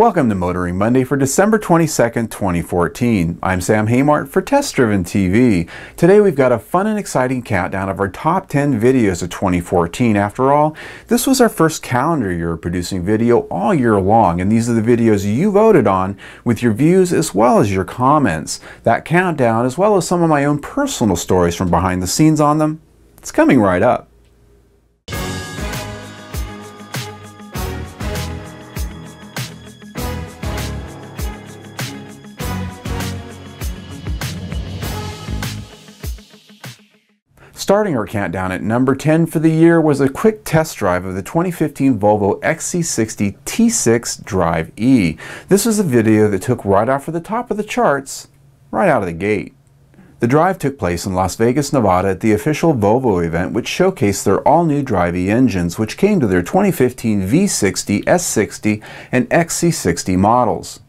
Welcome to Motoring Monday for December 22nd, 2014. I'm Sam Haymart for TestDrivenTV. Today we've got a fun and exciting countdown of our top 10 videos of 2014. After all, this was our first calendar year of producing video all year long, and these are the videos you voted on with your views as well as your comments. That countdown, as well as some of my own personal stories from behind the scenes on them, it's coming right up. Starting our countdown at number 10 for the year was a quick test drive of the 2015 Volvo XC90 T6 Drive E. This was a video that took right off of the top of the charts, right out of the gate. The drive took place in Las Vegas, Nevada at the official Volvo event, which showcased their all-new Drive E engines, which came to their 2015 V60, S60, and XC60 models.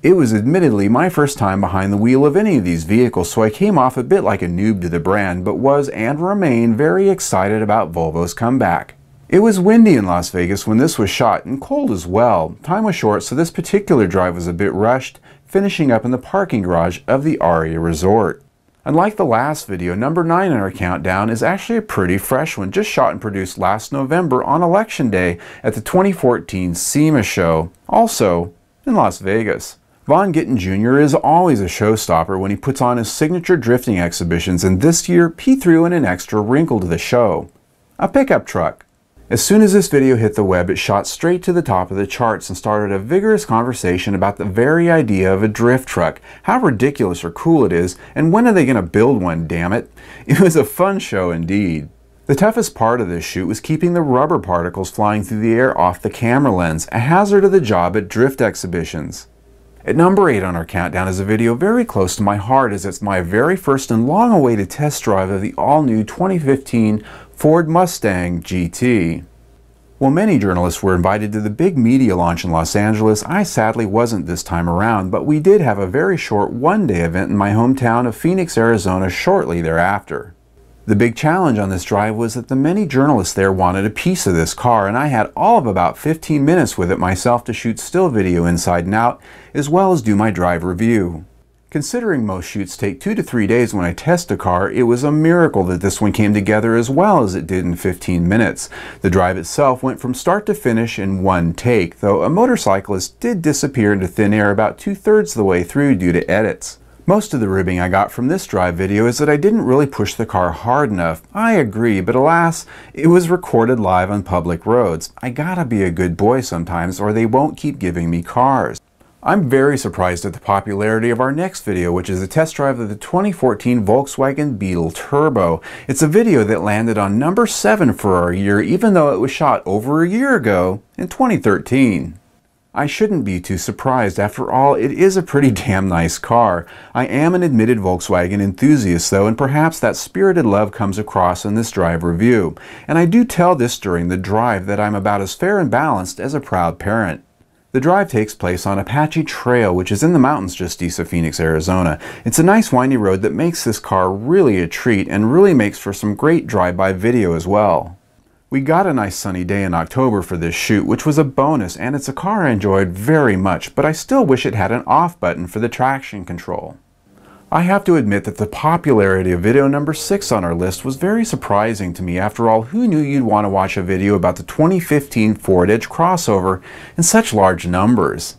It was admittedly my first time behind the wheel of any of these vehicles, so I came off a bit like a noob to the brand, but was and remain very excited about Volvo's comeback. It was windy in Las Vegas when this was shot, and cold as well. Time was short, so this particular drive was a bit rushed, finishing up in the parking garage of the Aria Resort. Unlike the last video, number 9 in our countdown is actually a pretty fresh one, just shot and produced last November on Election Day at the 2014 SEMA show, also in Las Vegas. Von Gittin Jr. is always a showstopper when he puts on his signature drifting exhibitions, and this year he threw in an extra wrinkle to the show: a pickup truck. As soon as this video hit the web, it shot straight to the top of the charts and started a vigorous conversation about the very idea of a drift truck, how ridiculous or cool it is, and when are they going to build one, damn it. It was a fun show indeed. The toughest part of this shoot was keeping the rubber particles flying through the air off the camera lens, a hazard of the job at drift exhibitions. At number 8 on our countdown is a video very close to my heart, as it's my very first and long-awaited test drive of the all-new 2015 Ford Mustang GT. While many journalists were invited to the big media launch in Los Angeles, I sadly wasn't this time around, but we did have a very short one-day event in my hometown of Phoenix, Arizona shortly thereafter. The big challenge on this drive was that the many journalists there wanted a piece of this car, and I had all of about 15 minutes with it myself to shoot still video inside and out, as well as do my drive review. Considering most shoots take 2 to 3 days when I test a car, it was a miracle that this one came together as well as it did in 15 minutes. The drive itself went from start to finish in one take, though a motorcyclist did disappear into thin air about 2/3 of the way through due to edits. Most of the ribbing I got from this drive video is that I didn't really push the car hard enough. I agree, but alas, it was recorded live on public roads. I gotta be a good boy sometimes, or they won't keep giving me cars. I'm very surprised at the popularity of our next video, which is a test drive of the 2014 Volkswagen Beetle Turbo. It's a video that landed on number 7 for our year, even though it was shot over a year ago in 2013. I shouldn't be too surprised. After all, it is a pretty damn nice car. I am an admitted Volkswagen enthusiast though, and perhaps that spirited love comes across in this drive review. And I do tell this during the drive that I'm about as fair and balanced as a proud parent. The drive takes place on Apache Trail, which is in the mountains just east of Phoenix, Arizona. It's a nice windy road that makes this car really a treat and really makes for some great drive-by video as well. We got a nice sunny day in October for this shoot, which was a bonus, and it's a car I enjoyed very much, but I still wish it had an off button for the traction control. I have to admit that the popularity of video number 6 on our list was very surprising to me. After all, who knew you'd want to watch a video about the 2015 Ford Edge crossover in such large numbers?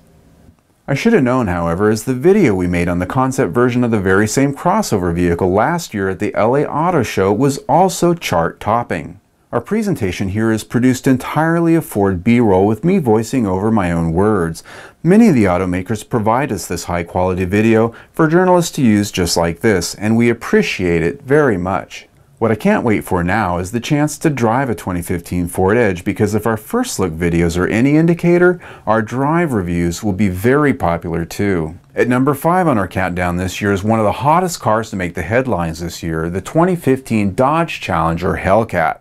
I should have known, however, as the video we made on the concept version of the very same crossover vehicle last year at the LA Auto Show was also chart-topping. Our presentation here is produced entirely of Ford B-roll with me voicing over my own words. Many of the automakers provide us this high-quality video for journalists to use just like this, and we appreciate it very much. What I can't wait for now is the chance to drive a 2015 Ford Edge, because if our first look videos are any indicator, our drive reviews will be very popular too. At number 5 on our countdown this year is one of the hottest cars to make the headlines this year, the 2015 Dodge Challenger Hellcat.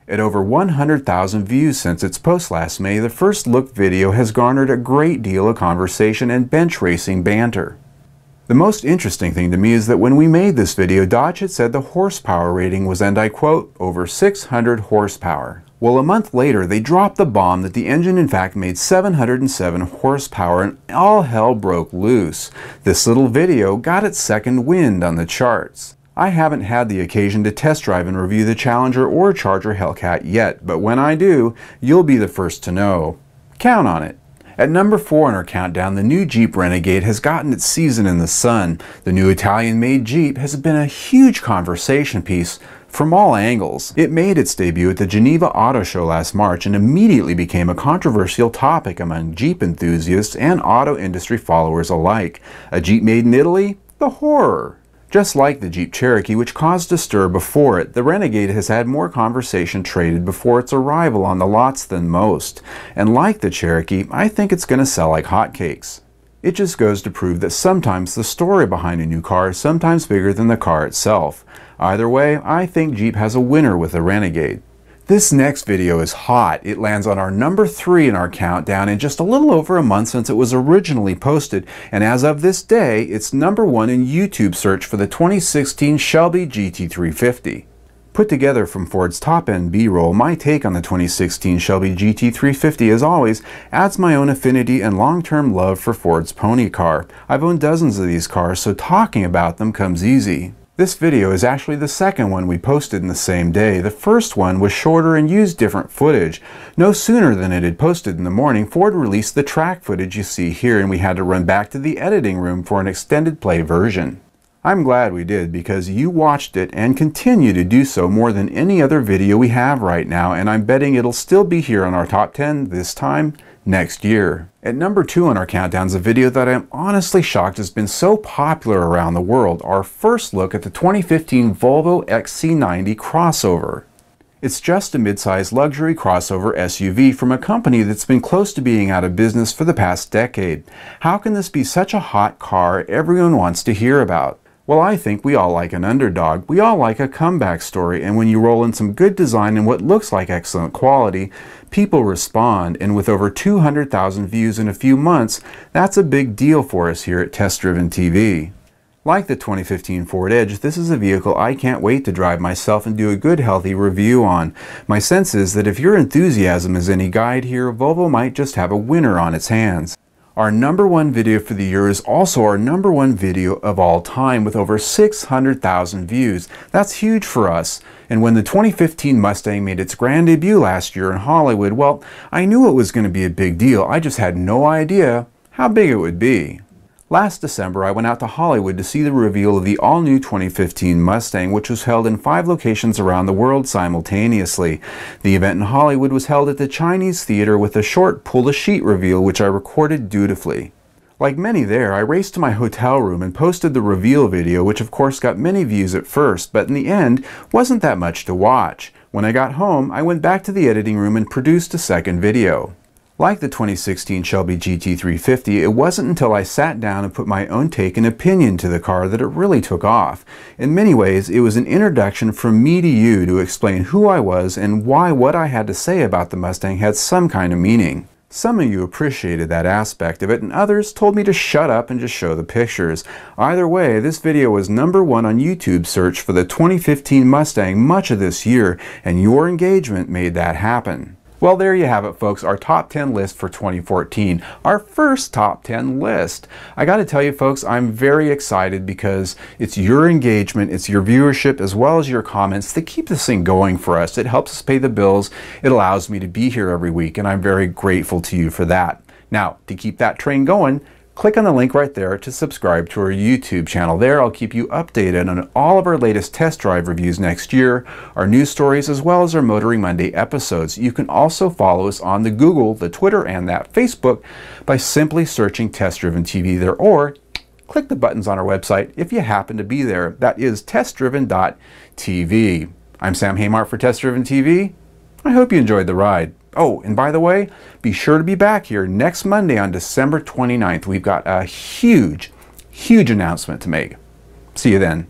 At over 100,000 views since its post last May, the first look video has garnered a great deal of conversation and bench racing banter. The most interesting thing to me is that when we made this video, Dodge had said the horsepower rating was, and I quote, over 600 horsepower. Well, a month later, they dropped the bomb that the engine in fact made 707 horsepower and all hell broke loose. This little video got its second wind on the charts. I haven't had the occasion to test drive and review the Challenger or Charger Hellcat yet, but when I do, you'll be the first to know. Count on it. At number 4 on our countdown, the new Jeep Renegade has gotten its season in the sun. The new Italian-made Jeep has been a huge conversation piece from all angles. It made its debut at the Geneva Auto Show last March and immediately became a controversial topic among Jeep enthusiasts and auto industry followers alike. A Jeep made in Italy? The horror! Just like the Jeep Cherokee, which caused a stir before it, the Renegade has had more conversation traded before its arrival on the lots than most. And like the Cherokee, I think it's going to sell like hotcakes. It just goes to prove that sometimes the story behind a new car is sometimes bigger than the car itself. Either way, I think Jeep has a winner with the Renegade. This next video is hot. It lands on our number 3 in our countdown in just a little over a month since it was originally posted, and as of this day, it's number 1 in YouTube search for the 2016 Shelby GT350. Put together from Ford's top-end B-roll, my take on the 2016 Shelby GT350, as always, adds my own affinity and long-term love for Ford's pony car. I've owned dozens of these cars, so talking about them comes easy. This video is actually the second one we posted in the same day. The first one was shorter and used different footage. No sooner than it had posted in the morning, Ford released the track footage you see here, and we had to run back to the editing room for an extended play version. I'm glad we did, because you watched it and continue to do so more than any other video we have right now, and I'm betting it'll still be here on our top 10 this time next year. At number 2 on our countdown is a video that I'm honestly shocked has been so popular around the world. Our first look at the 2015 Volvo XC90 crossover. It's just a mid-sized luxury crossover SUV from a company that's been close to being out of business for the past decade. How can this be such a hot car everyone wants to hear about? Well, I think we all like an underdog. We all like a comeback story, and when you roll in some good design and what looks like excellent quality, people respond, and with over 200,000 views in a few months, that's a big deal for us here at TestDrivenTV. Like the 2015 Ford Edge, this is a vehicle I can't wait to drive myself and do a good healthy review on. My sense is that if your enthusiasm is any guide here, Volvo might just have a winner on its hands. Our number 1 video for the year is also our number 1 video of all time with over 600,000 views. That's huge for us. And when the 2015 Mustang made its grand debut last year in Hollywood, well, I knew it was going to be a big deal. I just had no idea how big it would be. Last December, I went out to Hollywood to see the reveal of the all-new 2015 Mustang, which was held in 5 locations around the world simultaneously. The event in Hollywood was held at the Chinese Theater with a short pull-the-sheet reveal, which I recorded dutifully. Like many there, I raced to my hotel room and posted the reveal video, which of course got many views at first, but in the end, wasn't that much to watch. When I got home, I went back to the editing room and produced a second video. Like the 2016 Shelby GT350, it wasn't until I sat down and put my own take and opinion to the car that it really took off. In many ways, it was an introduction from me to you to explain who I was and why what I had to say about the Mustang had some kind of meaning. Some of you appreciated that aspect of it, and others told me to shut up and just show the pictures. Either way, this video was number 1 on YouTube search for the 2015 Mustang much of this year, and your engagement made that happen. Well, there you have it, folks, our top 10 list for 2014, our first top 10 list. I got to tell you, folks, I'm very excited because it's your engagement, it's your viewership, as well as your comments that keep this thing going for us. It helps us pay the bills. It allows me to be here every week, and I'm very grateful to you for that. Now, to keep that train going, click on the link right there to subscribe to our YouTube channel. There I'll keep you updated on all of our latest test drive reviews next year, our news stories, as well as our Motoring Monday episodes. You can also follow us on the Google, the Twitter, and that Facebook by simply searching TestDrivenTV there, or click the buttons on our website if you happen to be there. That is TestDriven.tv. I'm Sam Haymart for TestDrivenTV. I hope you enjoyed the ride. Oh, and by the way, be sure to be back here next Monday on December 29th. We've got a huge announcement to make. See you then.